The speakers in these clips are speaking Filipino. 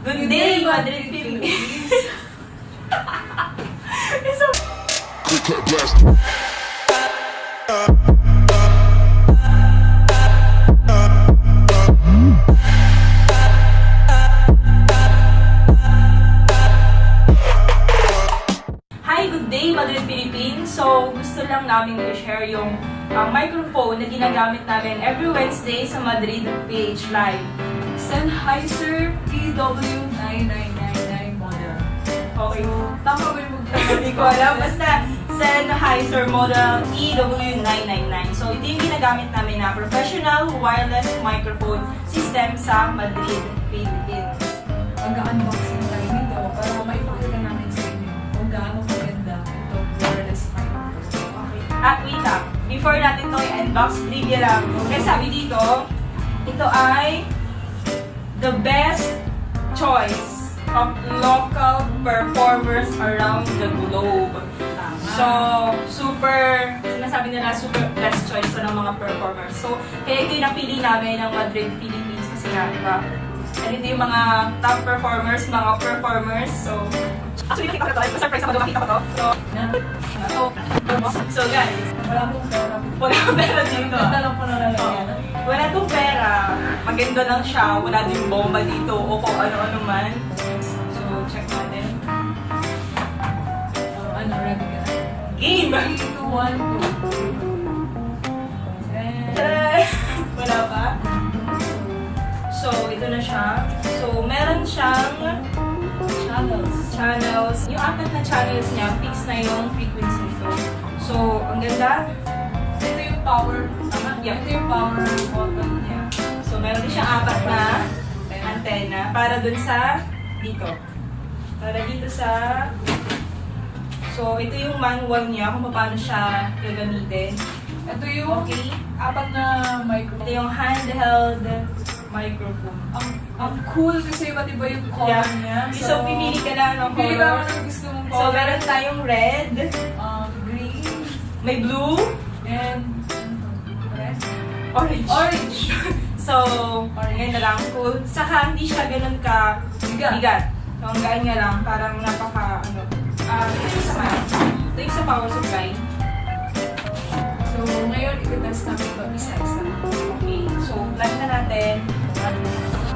Good day, Madrid Philippines! Quick cut blast. Hi, good day, Madrid Philippines! So, gusto lang namin i-share yung microphone na ginagamit namin every Wednesday sa Madrid PH Live. Sennheiser PW9999 model. Okay. Tama ba yung Hindi ko alam. Basta Sennheiser model EW999. So, ito yung ginagamit namin na professional wireless microphone system sa Madrid, Philippines. Mag-unboxing tayo nito para maipakita namin sa inyo kung gaano maganda itong wireless microphone. Okay. At wait lang. Before natin ito i-unbox, trivia lang. Kasi sabi dito, ito ay the best choice of local performers around the globe. So, super, sinasabi nila, super best choice to ng mga performers. So, kaya ito yung napili namin ng Madrid, Philippines kasi nga, diba? And ito yung mga top performers, mga performers. So, actually, nakita ko ito. Surprise ako doon, makita ko to. So guys, Wala akong pera. wala akong pera dito. Ganda lang po na lalagyan. Wala tong pera. Maganda lang siya. Wala din bomba dito o kung ano-ano man. So, check natin. Ano, ready ka na? Game! 3, 2, 1, go. Wala pa? So, ito na siya. So, meron siyang channels. Yung apat na channels niya, fix na yung frequency nito. So, ang ganda. Ito yung power. Tama? Yeah. Ito yung power button niya. So, meron din siyang apat na antenna para dun sa dito. Para dito sa... So, ito yung manual niya kung paano siya gagamitin. Ito yung Okay. apat na Ito microphone. yung handheld microphone. Ang cool kasi iba't iba yung color niya. So, pipili ka lang ng pili ka color. ng gusto mong So, color. meron tayong red, Green, may blue, and red. orange. Orange. So, ngayon na lang, cool. Saka, hindi siya ganun ka bigat. So, ang gaan nga lang, parang napaka, ito yung sa man. Ito yung sa power supply. So, ngayon, i-test namin ito isa-isa. Okay, so, plug na natin.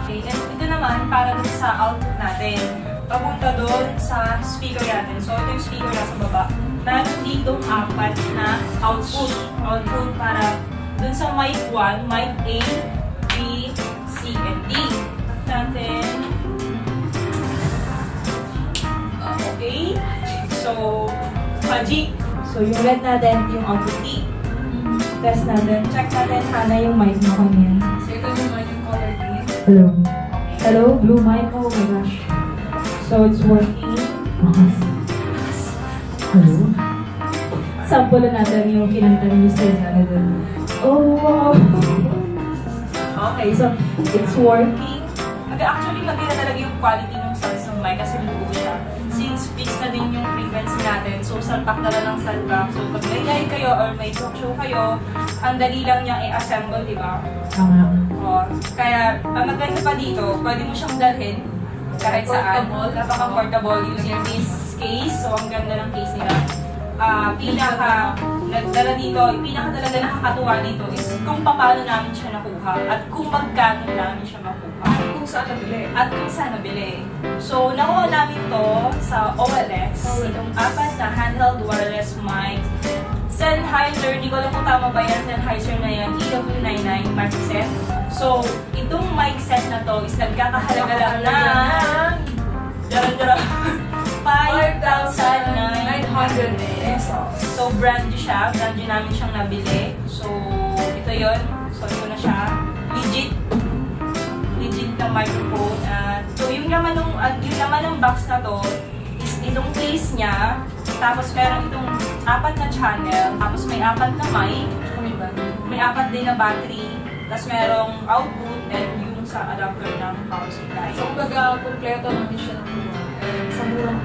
Okay, and ito naman, para dun sa output natin. Papunta doon sa speaker natin. So, ito yung speaker nasa baba. Meron dito apat na output. Output para dun sa mic 1, mic A, B, C, and D. Natin. Okay. So, magic. So, yung red natin, yung output D. Test natin. Check natin sana yung mic mo kanyan. So, ito naman yung color green. Hello. Hello, blue mic. Oh my gosh. So, it's working. Hello. Sample natin yung kinanta ni Mr. Sana dun. Oh, wow. Okay, so, it's working. Actually, maganda talaga yung quality ng sounds ng mic kasi buo siya. Since fixed na din yung frequency natin, so salpak na lang ng salpak. So, pag may live kayo or may talk show kayo, ang dali lang niyang i-assemble, di ba? Tama. Kaya, ang maganda pa dito, pwede mo siyang dalhin kahit saan. Portable. Napaka-portable using this case. So, ang ganda ng case nila. Nagdala dito, pinaka talaga nakakatuwa dito is kung paano namin siya nakuha at kung magkano namin siya makuha. Kung saan nabili. At kung saan nabili. So, nakuha namin to sa OLX. Itong apat na handheld wireless mic. Sennheiser, hindi ko alam kung tama ba yan, Sennheiser na yan, EW99 mic set. So, itong mic set na to is nagkakahalaga lang ng... Dara-dara. 5,900 pesos. So, brand new siya. Brand new namin siyang nabili. So, ito yon. So, ito na siya. Legit na microphone. So, yung laman ng box na to is itong case niya. Tapos, meron itong apat na channel. Tapos, may apat na mic. May apat din na battery. Tapos, merong output and yung sa adapter ng power supply. So, kumbaga, kompleto namin siya ng mura. Sa murang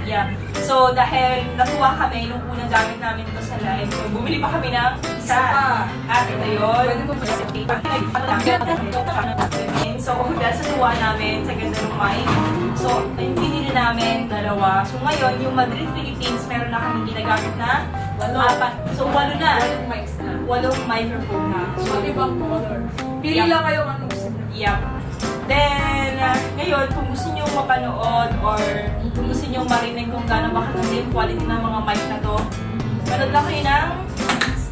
Yeah. So, dahil natuwa kami nung unang gamit namin ito sa live, so bumili pa kami ng isa. At ito yun. Pwede po ba? So, dahil sa natuwa namin sa ganda ng mic. So, yung binili namin, dalawa. So, ngayon, yung Madrid, Philippines, meron na kami ginagamit na 4. So, 8 na. Walang mics na. 8 microphone na. So, ibang color. Pili Yup. lang kayo anong gusto nyo. Yep. Then, ngayon, kung gusto nyo mapanood or kung gusto nyo marinig kung gaano ba kaganda yung quality ng mga mic na to, manood lang kayo ng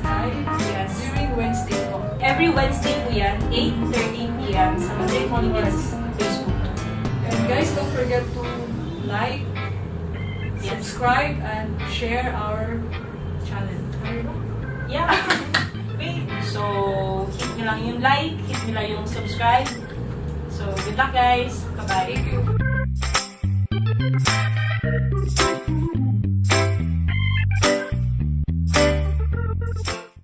Live Yes. during Wednesday po. every Wednesday po yan, 8:30 p.m. sa Madrid, Philippines Facebook. And guys, don't forget to like, Yes. subscribe, and share our channel. Yeah. Okay. So, hit nyo lang yung like, hit nyo lang yung subscribe. So, good luck guys. Bye-bye. Thank you.